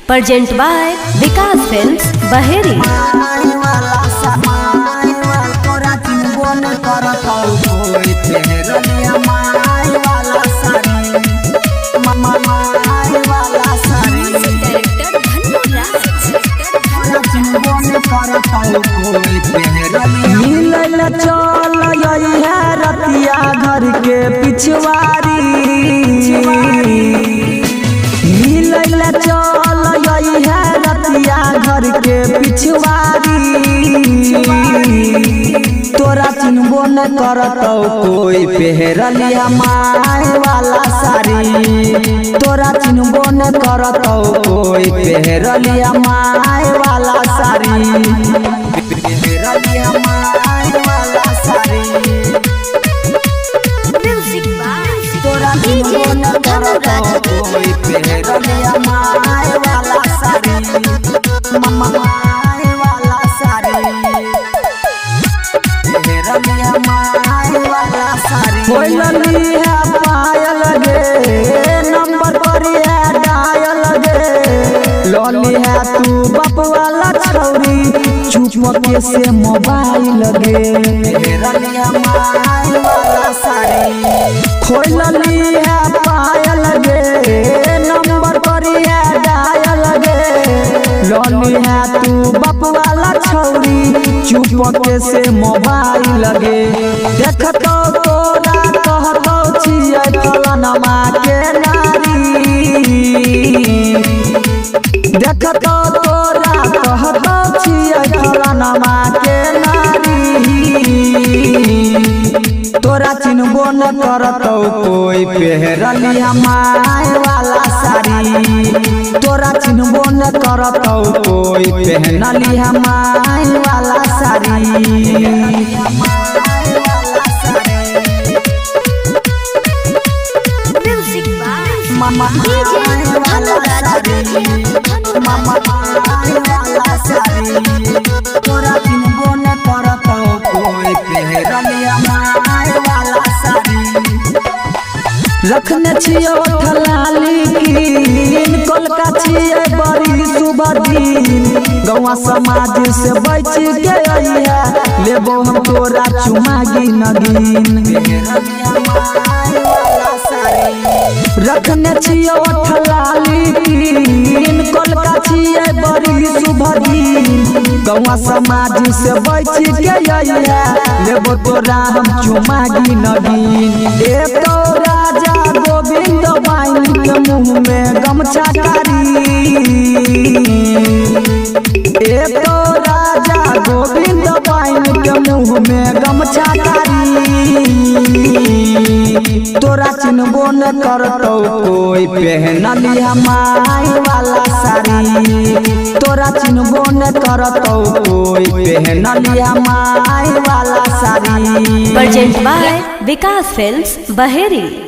Present by Vikas Films, Baheri. मिलल चल रतिया घर के पिछवारी मिलल चल रतिया घर के पिछवारी तोरा चिन्हबो न करतौ कोई पहरलिया माय वाला साड़ी तोरा चिन्हबो न करतौ कोई पहरलिया माय वाला साड़ी पहरलिया माय वाला साड़ी तोरा चिन्हबो न करतौ कोई पहरलिया माय वाला साड़ी माय वाला साड़ी बोलली है पायल गे नंबर पर है डायल गे लोली है तू बाप वाला छौरी चुपके से मोबाइल गे खोलली है पायल गे नंबर पर है डायल गे लोली है तू बाप वाला छौरी चुपके से मोबाइल गे देखतो तोरा कहतो छियै फलनमा के नारी देखतो तोरा कहतो छियै फलनमा के नारी तोरा चिन्हबो न करतौ कोई पहरलिया माय वाला साड़ी तोरा चिन्हबो न करतौ कोई पहनलिया माय वाला साड़ी मामा तोरा चिन्हबो न करतौ कोई पहरलिया माय वाला साड़ी रखने छियो ठलाली कीन कोलका छियै बड़ी शुभ दिन गौवा समाज से बच के अइहा लेबो हम तोरा चुमागी नगीन रखने छियो ठलाली कीन कोलका छियै बड़ी शुभ दिन गौवा समाज से बच के अइहा लेबो तोरा हम चुमागी नगीन ए तो राजा गोविंद बाइन के मुँह में गमछा कारी ए तो राजा गोविंद बाइन के मुँह में गमछा कारी तोरा चिन्हबो न करतौ कोई पहनलिया माय वाला साड़ी तोरा चिन्हबो न करतौ कोई पहनलिया माय वाला sari Present by Vikas Films, Baheri.